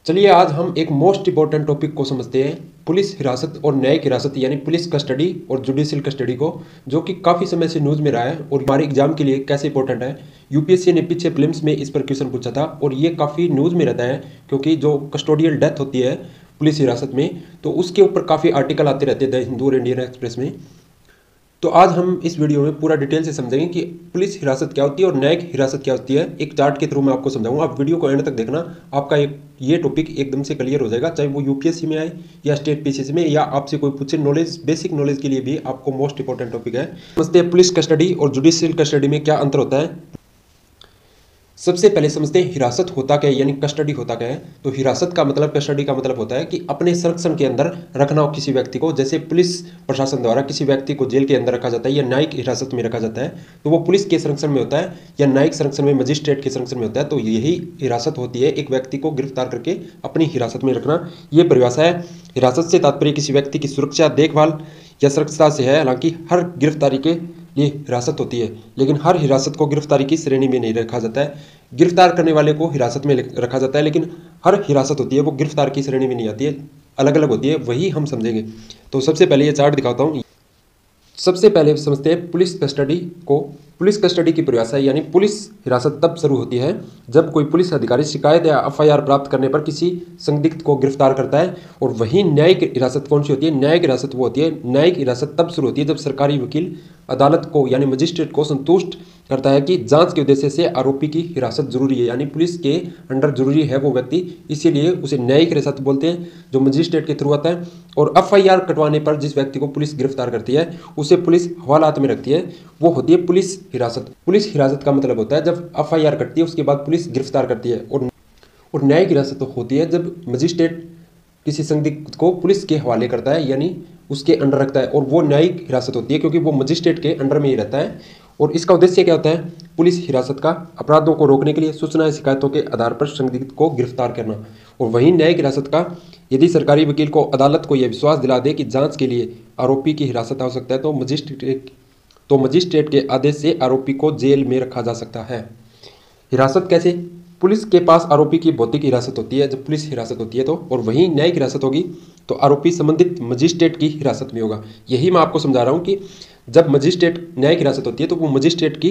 चलिए आज हम एक मोस्ट इंपॉर्टेंट टॉपिक को समझते हैं, पुलिस हिरासत और न्यायिक हिरासत यानी पुलिस कस्टडी और जुडिशियल कस्टडी को, जो कि काफ़ी समय से न्यूज़ में रहा है और हमारे एग्जाम के लिए कैसे इंपॉर्टेंट है। यूपीएससी ने पीछे प्रीलिम्स में इस पर क्वेश्चन पूछा था और ये काफ़ी न्यूज़ में रहता है क्योंकि जो कस्टोडियल डेथ होती है पुलिस हिरासत में, तो उसके ऊपर काफ़ी आर्टिकल आते रहते थे हिंदू और इंडियन एक्सप्रेस में। तो आज हम इस वीडियो में पूरा डिटेल से समझेंगे कि पुलिस हिरासत क्या होती है और न्यायिक हिरासत क्या होती है। एक चार्ट के थ्रू मैं आपको समझाऊंगा, आप वीडियो को एंड तक देखना, आपका ये टॉपिक एकदम से क्लियर हो जाएगा, चाहे वो यूपीएससी में आए या स्टेट पीसीएस में या आपसे कोई पूछे। नॉलेज, बेसिक नॉलेज के लिए भी आपको मोस्ट इंपॉर्टेंट टॉपिक है। समझते हैं पुलिस कस्टडी और जुडिशियल कस्टडी में क्या अंतर होता है। सबसे पहले समझते हैं हिरासत होता क्या है, यानी कस्टडी होता क्या है। तो हिरासत का मतलब, कस्टडी का मतलब होता है कि अपने संरक्षण के अंदर रखना हो किसी व्यक्ति को। जैसे पुलिस प्रशासन द्वारा किसी व्यक्ति को जेल के अंदर रखा जाता है या न्यायिक हिरासत में रखा जाता है, तो वो पुलिस के संरक्षण में होता है या न्यायिक संरक्षण में मजिस्ट्रेट के संरक्षण में होता है। तो यही हिरासत होती है, एक व्यक्ति को गिरफ्तार करके अपनी हिरासत में रखना। ये परिभाषा है। हिरासत से तात्पर्य किसी व्यक्ति की सुरक्षा, देखभाल या सुरक्षा से है। हालांकि हर गिरफ्तारी के लिए हिरासत होती है, लेकिन हर हिरासत को गिरफ्तारी की श्रेणी में नहीं रखा जाता है। गिरफ्तार करने वाले को हिरासत में रखा जाता है, लेकिन हर हिरासत होती है वो गिरफ्तार की श्रेणी में नहीं आती है, अलग अलग होती है, वही हम समझेंगे। तो सबसे पहले ये चार्ट दिखाता हूँ। सबसे पहले समझते हैं पुलिस कस्टडी को। पुलिस कस्टडी की परिभाषा, यानी पुलिस हिरासत तब शुरू होती है जब कोई पुलिस अधिकारी शिकायत या एफआईआर प्राप्त करने पर किसी संदिग्ध को गिरफ्तार करता है। और वहीं न्यायिक हिरासत कौन सी होती है? न्यायिक हिरासत वो होती है, न्यायिक हिरासत तब शुरू होती है जब सरकारी वकील अदालत को यानी मजिस्ट्रेट को संतुष्ट करता है कि जांच के उद्देश्य से आरोपी की हिरासत जरूरी है, यानी पुलिस के अंडर जरूरी है वो व्यक्ति, इसीलिए उसे न्यायिक हिरासत बोलते हैं, जो मजिस्ट्रेट के थ्रू आता है। और एफआईआर कटवाने पर जिस व्यक्ति को पुलिस गिरफ्तार करती है उसे पुलिस हवालात में रखती है, वो होती है पुलिस हिरासत। पुलिस हिरासत का मतलब होता है जब एफआईआर कटती है उसके बाद पुलिस गिरफ्तार करती है। और न्यायिक हिरासत होती है जब मजिस्ट्रेट किसी संदिग्ध को पुलिस के हवाले करता है, यानी उसके अंडर रखता है, और वो न्यायिक हिरासत होती है क्योंकि वो मजिस्ट्रेट के अंडर में ही रहता है। और इसका उद्देश्य क्या होता है? पुलिस हिरासत का अपराधों को रोकने के लिए सूचना शिकायतों के आधार पर संदिग्ध को गिरफ्तार करना। और वहीं न्यायिक हिरासत का, यदि सरकारी वकील को अदालत को यह विश्वास दिला दे कि जांच के लिए आरोपी की हिरासत आवश्यक है, तो मजिस्ट्रेट के आदेश से आरोपी को जेल में रखा जा सकता है। हिरासत कैसे? पुलिस के पास आरोपी की भौतिक हिरासत होती है जब पुलिस हिरासत होती है तो, और वहीं न्यायिक हिरासत होगी तो आरोपी संबंधित मजिस्ट्रेट की हिरासत में होगा। यही मैं आपको समझा रहा हूँ कि जब मजिस्ट्रेट न्यायिक हिरासत होती है तो वो मजिस्ट्रेट की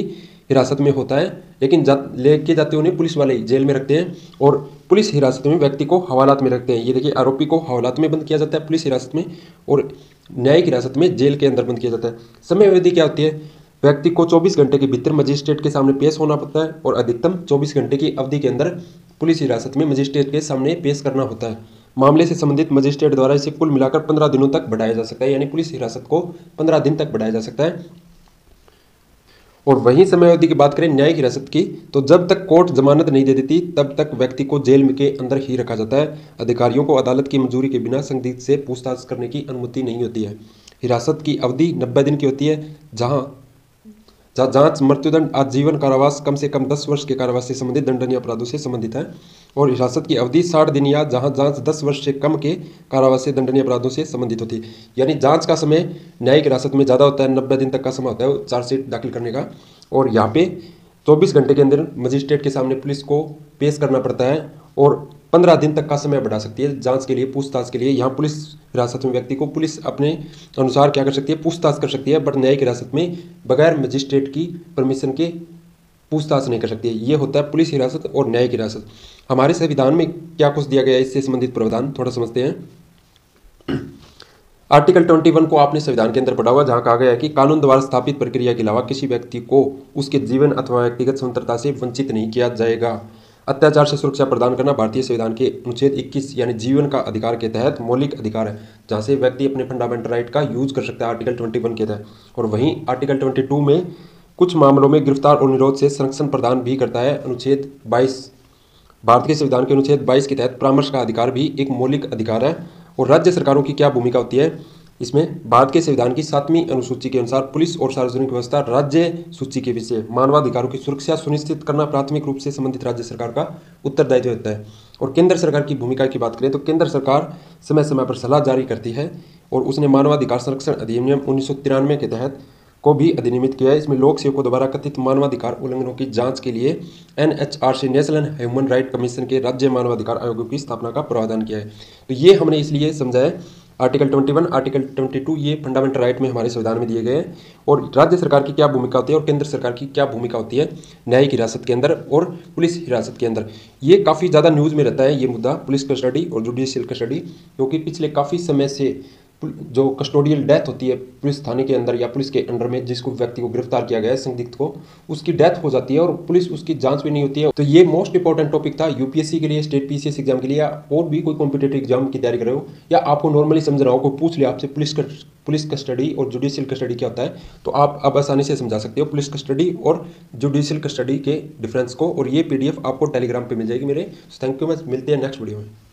हिरासत में होता है, लेकिन लेके जाते उन्हें पुलिस वाले जेल में रखते हैं। और पुलिस हिरासत में व्यक्ति को हवालात में रखते हैं। ये देखिए, आरोपी को हवालात में बंद किया जाता है पुलिस हिरासत में, और न्यायिक हिरासत में जेल के अंदर बंद किया जाता है। समय अवधि क्या होती है? व्यक्ति को 24 घंटे के भीतर मजिस्ट्रेट के सामने पेश होना पड़ता है और अधिकतम 24 घंटे की अवधि के अंदर पुलिस हिरासत में मजिस्ट्रेट के सामने पेश करना होता है। मामले से संबंधित मजिस्ट्रेट द्वारा इसे कुल मिलाकर 15 दिनों तक बढ़ाया जा सकता है, यानी पुलिस हिरासत को 15 दिन तक बढ़ाया जा सकता है। और वहीं समय अवधि की बात करें न्यायिक हिरासत की, तो जब तक कोर्ट जमानत नहीं दे देती तब तक व्यक्ति को जेल के अंदर ही रखा जाता है। अधिकारियों को अदालत की मंजूरी के बिना संदिग्ध से पूछताछ करने की अनुमति नहीं होती है। हिरासत की अवधि 90 दिन की होती है, जहाँ जांच, मृत्युदंड, आजीवन कारावास, कम से कम 10 वर्ष के कारावास से संबंधित दंडनीय अपराधों से संबंधित है। और हिरासत की अवधि 60 दिन या जहां जांच 10 वर्ष से कम के कारावास से दंडनीय अपराधों से संबंधित होती है। यानी जांच का समय न्यायिक हिरासत में ज़्यादा होता है, 90 दिन तक का समय होता है चार्जशीट दाखिल करने का। और यहाँ पे 24 घंटे के अंदर मजिस्ट्रेट के सामने पुलिस को पेश करना पड़ता है, और 15 दिन तक का समय बढ़ा सकती है जांच के लिए, पूछताछ के लिए। यहाँ पुलिस हिरासत में व्यक्ति को पुलिस अपने अनुसार क्या कर सकती है? पूछताछ कर सकती है, बट न्यायिक हिरासत में बगैर मजिस्ट्रेट की परमिशन के पूछताछ नहीं कर सकती है। ये होता है पुलिस हिरासत और न्यायिक हिरासत। हमारे संविधान में क्या कुछ दिया गया है इससे संबंधित प्रावधान थोड़ा समझते हैं। आर्टिकल 21 को आपने संविधान के अंदर पढ़ा हुआ, जहाँ कहा गया है कि कानून द्वारा स्थापित प्रक्रिया के अलावा किसी व्यक्ति को उसके जीवन अथवा व्यक्तिगत स्वतंत्रता से वंचित नहीं किया जाएगा। अत्याचार से सुरक्षा प्रदान करना भारतीय संविधान के अनुच्छेद 21 यानी जीवन का अधिकार के तहत मौलिक अधिकार है, जहाँ से व्यक्ति अपने फंडामेंटल राइट का यूज कर सकता है आर्टिकल 21 के तहत। और वहीं आर्टिकल 22 में कुछ मामलों में गिरफ्तार और निरोध से संरक्षण प्रदान भी करता है। अनुच्छेद 22, भारतीय संविधान के अनुच्छेद 22 के तहत परामर्श का अधिकार भी एक मौलिक अधिकार है। और राज्य सरकारों की क्या भूमिका होती है इसमें? भारत के संविधान की 7वीं अनुसूची के अनुसार पुलिस और सार्वजनिक व्यवस्था राज्य सूची के विषय मानवाधिकारों की सुरक्षा सुनिश्चित करना प्राथमिक रूप से संबंधित राज्य सरकार का उत्तरदायित्व होता है। और केंद्र सरकार की भूमिका की बात करें तो केंद्र सरकार समय समय पर सलाह जारी करती है, और उसने मानवाधिकार संरक्षण अधिनियम 1993 के तहत को भी अधिनियमित किया है। इसमें लोक सेवकों द्वारा कथित मानवाधिकार उल्लंघनों की जांच के लिए NHRC national human right commission के राज्य मानवाधिकार आयोगों की स्थापना का प्रावधान किया है। तो ये हमने इसलिए समझा है आर्टिकल 21, आर्टिकल 22 ये फंडामेंटल राइट में हमारे संविधान में दिए गए हैं। और राज्य सरकार की क्या भूमिका होती है और केंद्र सरकार की क्या भूमिका होती है न्यायिक हिरासत के अंदर और पुलिस हिरासत के अंदर, ये काफ़ी ज़्यादा न्यूज़ में रहता है ये मुद्दा, पुलिस कस्टडी और जुडिशियल कस्टडी। क्योंकि पिछले काफ़ी समय से जो कस्टोडियल डेथ होती है पुलिस थाने के अंदर या पुलिस के अंडर में, जिसको व्यक्ति को गिरफ्तार किया गया है संदिग्ध को, उसकी डेथ हो जाती है और पुलिस उसकी जांच भी नहीं होती है। तो ये मोस्ट इंपॉर्टेंट टॉपिक था यूपीएससी के लिए, स्टेट पीसीएस एग्जाम के लिए, या और भी कोई कॉम्पिटेटिव एग्जाम की तैयारी कर रहे हो, या आपको नॉर्मली समझ रहा हो, कोई पूछ लिया आपसे पुलिस कस्टडी और जुडिशियल कस्टडी क्या होता है, तो आप अब आसानी से समझा सकते हो पुलिस कस्टडी और जुडिशियल कस्टडी के डिफरेंस को। और ये पीडीएफ आपको टेलीग्राम पे मिल जाएगी मेरे। थैंक यू, मिलते हैं नेक्स्ट वीडियो में।